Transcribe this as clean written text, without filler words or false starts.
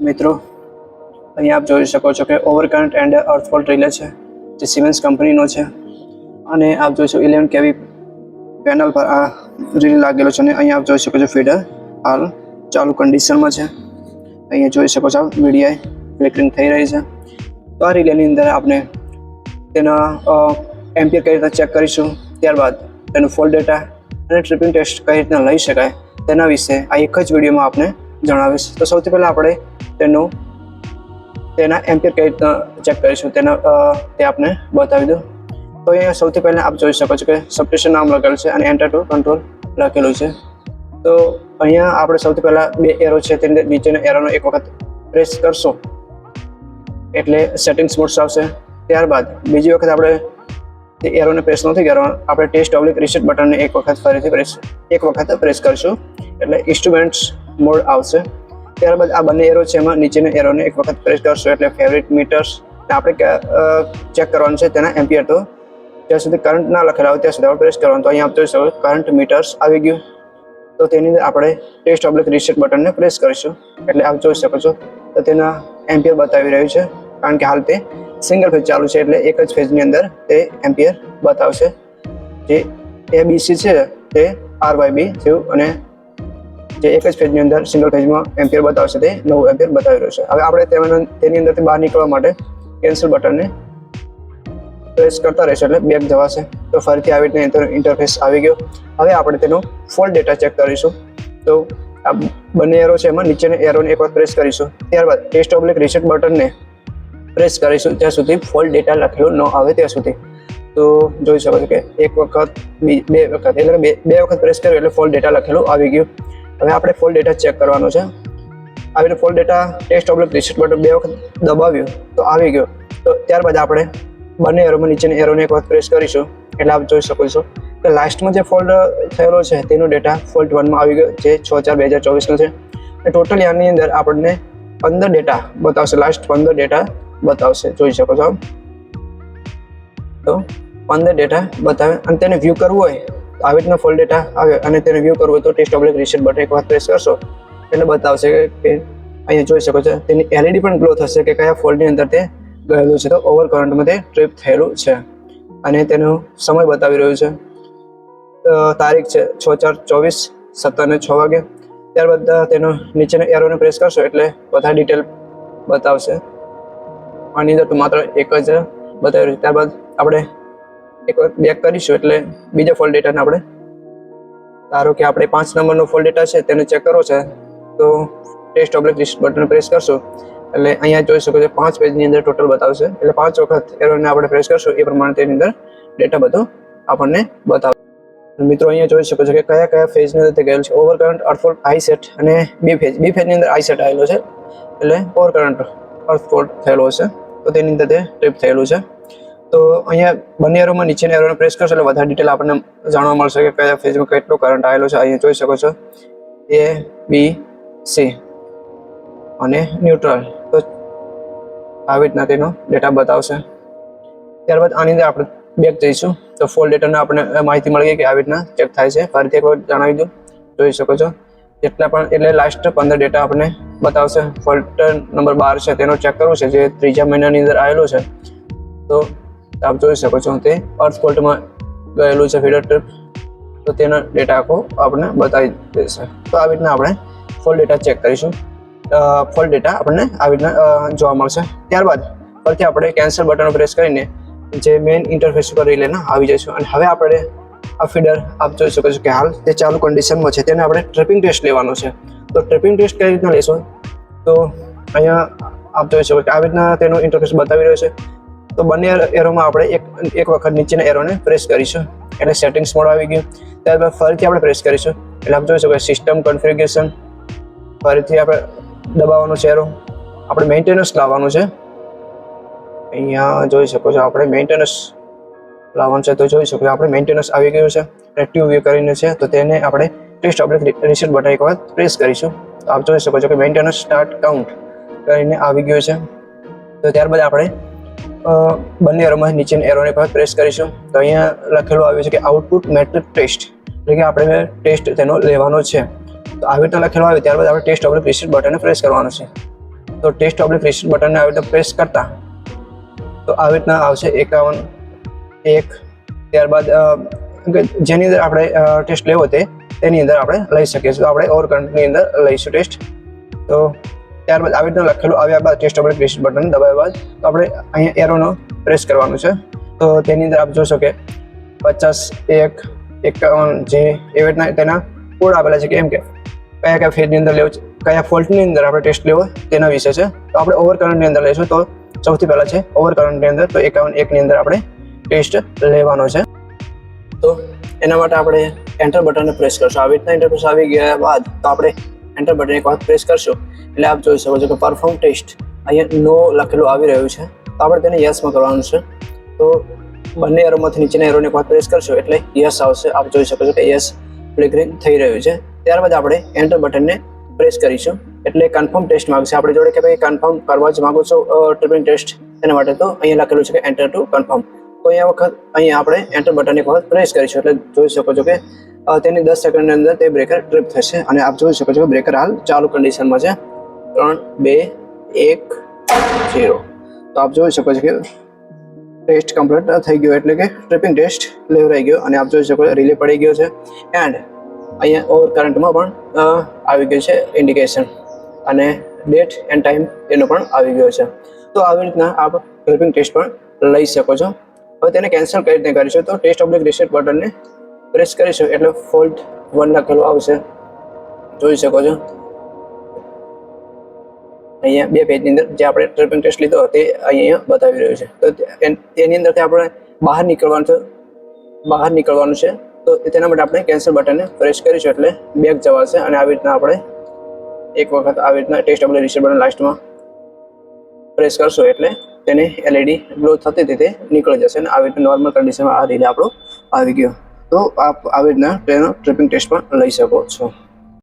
મિત્રો, અહીં આપ જોઈ શકો છો કે ઓવરકરન્ટ એન્ડ અર્થફોલ્ટ રિલે છે, જે સિમેન્સ કંપનીનો છે. અને આપ જોઈ શકો 11 કેવી પેનલ પર આ રિલે લાગેલો છે. અને અહીં આપ જોઈ શકો છો ફીડર હાલ ચાલુ કન્ડિશનમાં છે. અહીંયા જોઈ શકો છો વીડીઆઈ ફ્લિકરિંગ થઈ રહી છે. તો આ રિલેની અંદર આપણે તેના એમ્પિયર કઈ રીતે ચેક કરીશું, ત્યારબાદ તેનું ફોલ્ટ ડેટા અને ટ્રિપિંગ ટેસ્ટ કઈ રીતના લઈ શકાય તેના વિશે આ એક જ વિડીયોમાં આપણે જણાવીશ. તો સૌથી પહેલાં આપણે તેના એમ્પિયર કઈ રીતના ચેક કરીશું તે આપણે બતાવી દઉં. તો અહીંયા સૌથી પહેલાં આપ જોઈ શકો છો કે સબસ્ટેશન નામ લખેલું છે અને એન્ટર ટુ કંટ્રોલ લખેલું છે. તો અહીંયા આપણે સૌથી પહેલાં બે એરો છે તેની નીચેના એરોનો એક વખત પ્રેસ કરશો એટલે સેટિંગ્સ મોડ્સ આવશે. ત્યારબાદ બીજી વખત આપણે તે એરોને પ્રેસ નથી કરવાનો, આપણે ટેસ્ટ ઓબ્લિક રીસેટ બટનને એક વખત પ્રેસ કરશું એટલે ઇન્સ્ટ્રુમેન્ટ્સ મોડ આવશે. ત્યારબાદ આ બંને એરો છે એમાં નીચેના એરોને એક વખત પ્રેસ કરશો એટલે ફેવરિટ મીટર્સ આપણે ચેક કરવાનું છે તેના એમ્પિયર. તો જ્યાં સુધી કરંટ ના લખેલા હોય ત્યાં સુધી આપણે પ્રેસ કરવાનું. તો અહીંયા આપ જોઈ શકો કરંટ મીટર્સ આવી ગયું. તો તેની અંદર આપણે ટેસ્ટ ઓબ્લિક રીસેટ બટનને પ્રેસ કરીશું એટલે આપ જોઈ શકો છો તો તેના એમ્પિયર બતાવી રહ્યું છે, કારણ કે હાલ તે સિંગલ ફેઝ ચાલુ છે એટલે એક જ ફેઝની અંદર તે એમ્પિયર બતાવશે. જે ABC છે તે RYB થયું અને જે એક જ ફેઝની અંદર સિંગલ ફેઝમાં એમ્પિયર બતાવશે તે 9 એમ્પિયર બતાવી રહ્યું છે. હવે આપણે તેની અંદરથી બહાર નીકળવા માટે કેન્સલ બટનને પ્રેસ કરતા રહેશું એટલે બેક જવાશે. તો ફરીથી આવી રીતે ઇન્ટરફેસ આવી ગયો. હવે આપણે તેનો ફોલ્ટ ડેટા ચેક કરીશું. તો આ બંને એરો છે એમાં નીચેના એરોને એક વખત પ્રેસ કરીશું, ત્યારબાદ ટેસ્ટ ઓબ્લિક રીસેટ બટનને પ્રેસ કરીશું જ્યાં સુધી ફોલ્ટ ડેટા લખેલો ન આવે ત્યાં સુધી. તો જોઈ શકો છો કે એક વખત બે વખત પ્રેસ કર્યું એટલે ફોલ્ટ ડેટા લખેલું આવી ગયું. હવે આપણે ફોલ્ટ ડેટા ચેક કરવાનો છે. આવીને fault data test oblique reset button બે વખત દબાવ્યું તો આવી ગયો. તો ત્યારબાદ આપણે બંને એરોમાં નીચેના એરોને એક વખત પ્રેસ કરીશું એટલે આપ જોઈ શકો છો કે લાસ્ટમાં જે ફોલ્ટ થયેલો છે તેનો ડેટા ફોલ્ટ 1માં આવી ગયો, જે 6/4/2024નો છે. ટોટલ આની અંદર આપણને 15 ડેટા બતાવશે, લાસ્ટ 15 ડેટા બતાવશે, જોઈ શકો છો. તો 15 ડેટા બતાવે અને તેને વ્યૂ કરવું હોય તો આવી રીતના ફોલ્ટ ડેટા આવે અને તેને વ્યૂ કરવું હોય તો ટેસ્ટ ઓબ્લિક રીસેટ બટન એક વખત પ્રેસ કરશો એટલે બતાવશે કે અહીંયા જોઈ શકો છો તેની LED પણ ગ્લો થશે કે કયા ફોલ્ટની અંદર તે ગયેલું છે. તો ઓવર કરંટમાં તે ટ્રિપ થયેલું છે અને તેનો સમય બતાવી રહ્યું છે. તારીખ છે 6/4/24, 17:06 વાગે. ત્યારબાદ તેનો નીચેના એરોને પ્રેસ કરશો એટલે વધારે ડિટેલ બતાવશે. આની અંદર તો માત્ર એક જ બતાવી રહ્યું. ત્યારબાદ આપણે એક વખત બેક કરીશું એટલે બીજા ફોલ્ટ ડેટાને આપણે ધારો કે આપણે 5 નંબરનો ફોલ્ટ ડેટા છે તેને ચેક કરવો છે તો test oblique reset button press કરશો એટલે અહીંયા જોઈ શકો છો 5 પેજની અંદર ટોટલ બતાવશે. એટલે 5 વખત એરોને આપણે પ્રેસ કરશું એ પ્રમાણે તેની અંદર ડેટા બધો આપણને બતાવશે. મિત્રો અહીંયા જોઈ શકો છો કે કયા કયા ફેઝની અંદર તે ગયેલું છે. ઓવરકરન્ટ, અર્થફોલ્ટ, આઈ સેટ અને બી ફેઝની અંદર આઈ સેટ આવેલો છે એટલે ઓવરકરન્ટ અર્થફોલ્ટ થયેલો હશે તો તેની અંદર તે ટ્રિપ થયેલું છે. તો અહીંયા બંને એરોમાં નીચેના એરોને પ્રેસ કરશો એટલે વધારે ડિટેલ આપણને જાણવા મળશે કે કયા ફેઝમાં કેટલો કરંટ આવેલો છે. અહીંયા જોઈ શકો છો ABC અને ન્યુટ્રલ. તો આવી રીતના તેનો ડેટા બતાવશે. ત્યારબાદ આની અંદર આપણે બેક જઈશું તો ફોલ્ટ ડેટાને આપણે માહિતી મળી ગઈ કે આવી રીતના ચેક થાય છે. ફરીથી એક વખત જણાવી દઉં, જોઈ શકો છો જેટલા પણ એટલે લાસ્ટ 15 ડેટા આપણને બતાવશે. ફોલ્ટ નંબર 12 છે તેનો ચેક કરવું છે જે 3જા મહિનાની અંદર આવેલો છે. તો આપ જોઈ શકો છો તે અર્થ ફોલ્ટમાં ગયેલું છે ફીડર ટ્રિપ, તો તેનો ડેટા આખો આપણને બતાવી દેશે. તો આવી રીતના આપણે ફોલ્ટ ડેટા ચેક કરીશું. ફોલ્ટ ડેટા આપણને આવી રીતના જોવા મળશે. ત્યારબાદ ફરીથી આપણે કેન્સલ બટન પ્રેસ કરીને જે મેઇન ઇન્ટરફેસ ઉપર રિલેના આવી જઈશું. અને હવે આપણે આ ફીડર આપ જોઈ શકો છો કે હાલ તે ચાલુ કન્ડિશનમાં છે, તેને આપણે ટ્રિપિંગ ટેસ્ટ લેવાનો છે. તો ટ્રિપિંગ ટેસ્ટ કઈ રીતના લેશું તો અહીંયા આપ જોઈ શકો કે આવી રીતના તેનો ઇન્ટરફેસ બતાવી રહ્યો છે. તો બંને એરોમાં આપણે એક વખત નીચેના એરોને પ્રેસ કરીશું એટલે સેટિંગ્સ મોડ આવી ગયું. ત્યારબાદ ફરીથી આપણે પ્રેસ કરીશું એટલે આપ જોઈ શકો સિસ્ટમ કન્ફિગરેશન, ફરીથી આપણે દબાવવાનું છે એરો. આપણે મેન્ટેનન્સ લાવવાનું છે. અહીંયા જોઈ શકો છો આપણે મેન્ટેનન્સ લાવવાનું છે. તો જોઈ શકો છો આપણે મેન્ટેનન્સ આવી ગયું છે. એક્ટિવ વ્યૂ કરીને છે તો તેને આપણે ટેસ્ટ ઓબ્લિક રીસેટ બટન એક વખત પ્રેસ કરીશું. તો આપ જોઈ શકો છો કે મેન્ટેનન્સ સ્ટાર્ટ કાઉન્ટ કરીને આવી ગયું છે. તો ત્યારબાદ આપણે બંને એરોમાં નીચેના એરોને એક વખત પ્રેસ કરીશું. તો અહીંયા લખેલું આવ્યું છે કે આઉટપુટ મેટ્રિક ટેસ્ટ, એટલે કે આપણે ટેસ્ટ તેનો લેવાનો છે. તો આવી રીતે લખેલું આવે ત્યારબાદ આપણે ટેસ્ટ ઓબ્લિક રીસેટ બટનને પ્રેસ કરવાનું છે. તો ટેસ્ટ ઓબ્લિક રિસેટ બટનને આવી રીતે પ્રેસ કરતા તો આવી રીતના આવશે 51 1. ત્યારબાદ જેની અંદર આપણે ટેસ્ટ લેવો તેની અંદર આપણે લઈ શકીએ છીએ. તો આપણે ઓવર કરંટની અંદર લઈશું ટેસ્ટ. તો ત્યારબાદ આવી રીતના લખેલું આવ્યા બાદ ટેસ્ટ ઓબ્લિક રિસેટ બટન દબાવ્યા બાદ તો આપણે અહીંયા એરોનો પ્રેસ કરવાનું છે. તો તેની અંદર આપ જોશો કે 50 1 51 જે એવી રીતના તેના કોડ આપેલા છે કે એમ કે કયા ફેઝની અંદર લેવું છે, કયા ફોલ્ટની અંદર આપણે ટેસ્ટ લેવો તેના વિશે છે. તો આપણે ઓવર કરંટની અંદર લઈશું. તો સૌથી પહેલાં છે ઓવર કરંટની અંદર. તો 51 1 ની અંદર આપણે ટેસ્ટ લેવાનો છે. તો એના માટે આપણે એન્ટર બટનને પ્રેસ કરશું. આવી રીતના ઇન્ટરફેસ આવી ગયા બાદ તો આપણે એન્ટર બટન એક વખત પ્રેસ કરશું એટલે આપ જોઈ શકો છો કે પરફોર્મ ટેસ્ટ અહીંયા નો લખેલું આવી રહ્યું છે. તો આપણે તેને યસમાં કરવાનું છે. તો બંને એરોમાંથી નીચેના એરોને એક વખત પ્રેસ કરશો એટલે યસ આવશે. આપ જોઈ શકો છો કે યસ ફ્લિકરિંગ થઈ રહ્યું છે. ત્યારબાદ આપણે એન્ટર બટનને પ્રેસ કરીશું એટલે કન્ફર્મ ટેસ્ટ માંગશે આપણે જોડે કે ભાઈ કન્ફર્મ કરવા જ માંગો છો ટ્રિપિંગ ટેસ્ટ તેના માટે. તો અહીંયા લખેલું છે કે એન્ટર ટુ કન્ફર્મ. તો અહીંયા આપણે એન્ટર બટન એક વખત પ્રેસ કરીશું એટલે જોઈ શકો છો કે તેની 10 સેકન્ડની અંદર તે બ્રેકર ટ્રિપ થશે અને આપ જોઈ શકો છો કે બ્રેકર હાલ ચાલુ કન્ડિશનમાં છે. 3 2 1 0. તો આપ જોઈ શકો છો કે ટેસ્ટ કમ્પ્લીટ થઈ ગયો એટલે કે ટ્રિપિંગ ટેસ્ટ લેવરાઈ ગયો અને આપ જોઈ શકો છો રિલે પડી ગયો છે. એન્ડ અહીંયા ઓવર કરંટમાં પણ આવી ગયું છે ઇન્ડિકેશન અને ડેટ એન્ડ ટાઈમ એનો પણ આવી ગયો છે. તો આવી રીતના આપ ટ્રિપિંગ ટેસ્ટ પણ લઈ શકો છો. હવે તેને કેન્સલ કઈ રીતે કરીશું તો ટેસ્ટ ઓબ્લિક રિસેટ બટનને પ્રેસ કરીશું એટલે ફોલ્ટ 1 લખેલું આવશે. જોઈ શકો છો અહીંયા બે પેજની અંદર જે આપણે ટ્રિપિંગ ટેસ્ટ લીધો તે અહીંયા બતાવી રહ્યું છે. તો તેની અંદરથી આપણે બહાર નીકળવાનું છે. તો તેના માટે આપણે કેન્સલ બટનને પ્રેસ કરીશું એટલે બેક જવાશે અને આવી રીતના આપણે એક વખત આવી રીતના ટેસ્ટ ઓબ્લિક રિસેટ બટન લાસ્ટમાં પ્રેસ કરશો એટલે તેને એલઈડી ગ્લો થતી તે નીકળી જશે અને આવી રીતે નોર્મલ કન્ડિશનમાં આ રિલે આપણો આવી ગયો. તો આપ આવી રીતના તેનો ટ્રિપિંગ ટેસ્ટ પણ લઈ શકો છો.